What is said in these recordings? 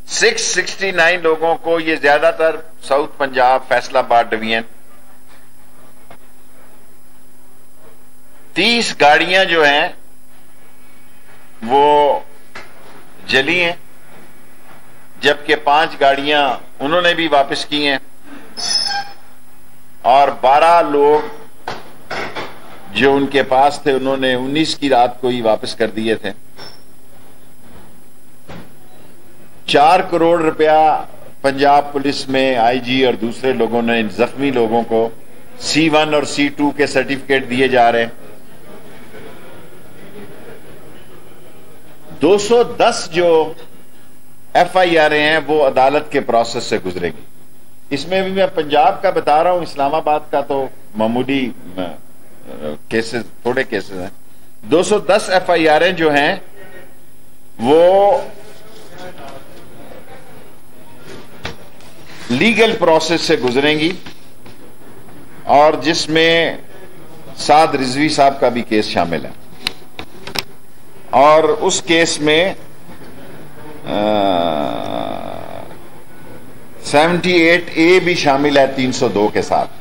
669 لوگوں کو، یہ زیادہ تر ساؤتھ پنجاب فیصل آباد ڈویژن، 30 گاڑیاں جو ہیں وہ جلی ہیں، جبکہ 5 گاڑیاں انہوں نے بھی واپس کی ہیں، اور 12 لوگ جو ان کے پاس تھے انہوں نے 19 کی رات کو ہی واپس کر دیے تھے۔ 4 کروڑ روپیہ پنجاب پولیس میں آئی جی اور دوسرے لوگوں نے زخمی لوگوں کو C1 اور C2 کے سرٹیفکیٹ دیے جا رہے ہیں۔ 210 جو FIR ہیں وہ عدالت کے پروسیس سے گزرے گی۔ اس میں بھی میں پنجاب کا بتا رہا ہوں، اسلام آباد کا تو معمولی کیسز، تھوڑے کیسز ہیں۔ 210 FIR جو ہیں وہ لیگل پروسیس سے گزریں گی، اور جس میں سعد رضوی صاحب کا بھی کیس شامل ہے، اور اس کیس میں 78A بھی شامل ہے 302 کے ساتھ،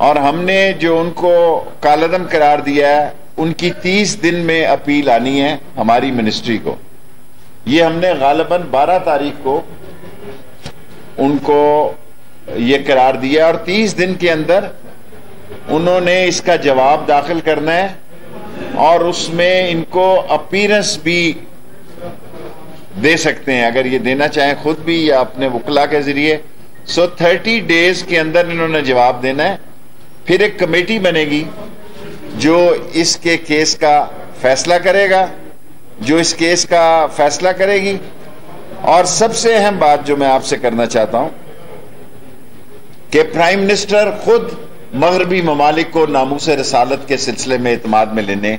اور ہم نے جو ان کو کالعدم قرار دیا ہے ان کی 30 دن میں اپیل آنی ہے ہماری منسٹری کو۔ یہ ہم نے غالباً 12 تاریخ کو ان کو یہ قرار دیا، اور 30 دن کے اندر انہوں نے اس کا جواب داخل کرنا ہے، اور اس میں ان کو اپیرنس بھی دے سکتے ہیں اگر یہ دینا چاہیں خود بھی یا اپنے وکلا کے ذریعے۔ 30 ڈیز کے اندر انہوں نے جواب دینا ہے، پھر ایک کمیٹی بنے گی جو اس کے کیس کا فیصلہ کرے گا، کرے گی۔ اور سب سے اہم بات جو میں آپ سے کرنا چاہتا ہوں کہ پرائم منسٹر خود مغربی ممالک کو ناموس رسالت کے سلسلے میں اعتماد میں لینے،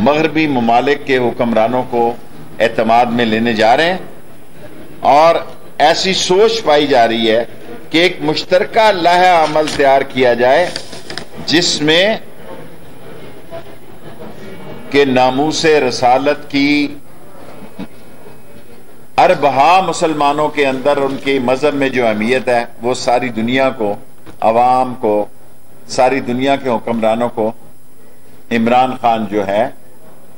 مغربی ممالک کے حکمرانوں کو اعتماد میں لینے جا رہے ہیں، اور ایسی سوچ پائی جا رہی ہے کہ ایک مشترکہ لائحہ عمل تیار کیا جائے جس میں کہ ناموس رسالت کی اربہا مسلمانوں کے اندر ان کے مذہب میں جو اہمیت ہے وہ ساری دنیا کو، عوام کو، ساری دنیا کے حکمرانوں کو عمران خان جو ہے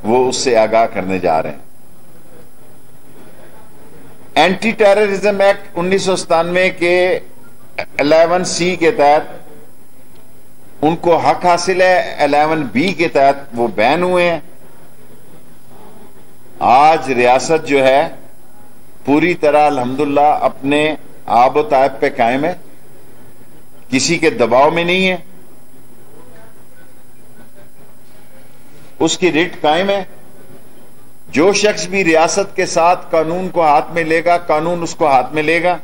وہ اس سے آگاہ کرنے جا رہے ہیں۔ اینٹی ٹیررزم ایکٹ 1997 کے 11C کے تحت ان کو حق حاصل ہے، 11B کے تحت وہ بین ہوئے ہیں۔ آج ریاست جو ہے پوری طرح الحمدللہ اپنے آب و تاب پہ قائم ہے، کسی کے دباؤ میں نہیں ہے، اس کی ریٹ قائم ہے۔ جو شخص بھی ریاست کے ساتھ قانون کو ہاتھ میں لے گا، قانون اس کو ہاتھ میں لے گا،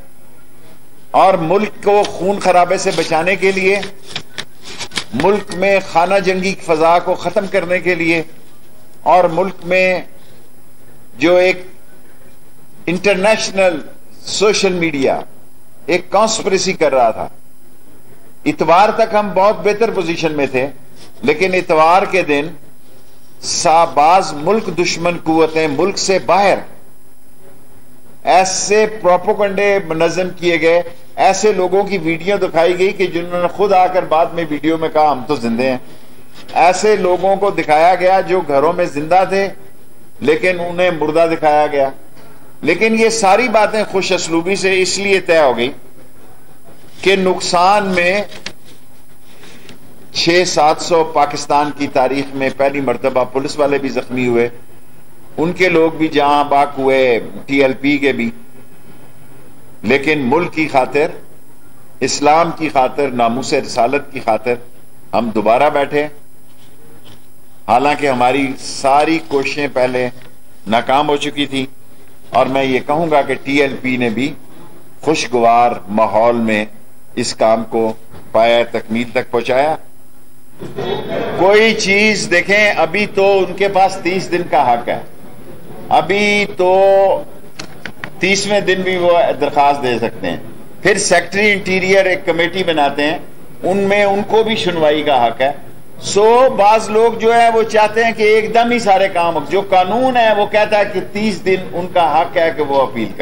اور ملک کو خون خرابے سے بچانے کے لیے، ملک میں خانہ جنگی فضا کو ختم کرنے کے لیے، اور ملک میں جو ایک انٹرنیشنل سوشل میڈیا ایک کانسپریسی کر رہا تھا۔ اتوار تک ہم بہت بہتر پوزیشن میں تھے، لیکن اتوار کے دن بعض ملک دشمن قوتیں ملک سے باہر ایسے پروپیگنڈے منظم کیے گئے، ایسے لوگوں کی ویڈیو دکھائی گئی کہ جنہوں نے خود آ کر بعد میں ویڈیو میں کہا ہم تو زندے ہیں۔ ایسے لوگوں کو دکھایا گیا جو گھروں میں زندہ تھے لیکن انہیں مردہ دکھایا گیا۔ لیکن یہ ساری باتیں خوش اسلوبی سے اس لیے طے ہو گئی کہ نقصان میں 600-700 پاکستان کی تاریخ میں پہلی مرتبہ پولیس والے بھی زخمی ہوئے، ان کے لوگ بھی جہاں باق ہوئے، TLP کے بھی، لیکن ملک کی خاطر، اسلام کی خاطر، ناموس رسالت کی خاطر ہم دوبارہ بیٹھے، حالانکہ ہماری ساری کوششیں پہلے ناکام ہو چکی تھی۔ اور میں یہ کہوں گا کہ TLP نے بھی خوشگوار ماحول میں اس کام کو پایا تکمیل تک پہنچایا۔ کوئی چیز دیکھیں، ابھی تو ان کے پاس 30 دن کا حق ہے، ابھی تو 30ویں دن بھی وہ درخواست دے سکتے ہیں، پھر سیکرٹری انٹیریئر ایک کمیٹی بناتے ہیں، ان میں ان کو بھی سنوائی کا حق ہے، بعض لوگ جو ہے وہ چاہتے ہیں کہ ایک دم ہی سارے کام، جو قانون ہے وہ کہتا ہے کہ 30 دن ان کا حق ہے کہ وہ اپیل کریں۔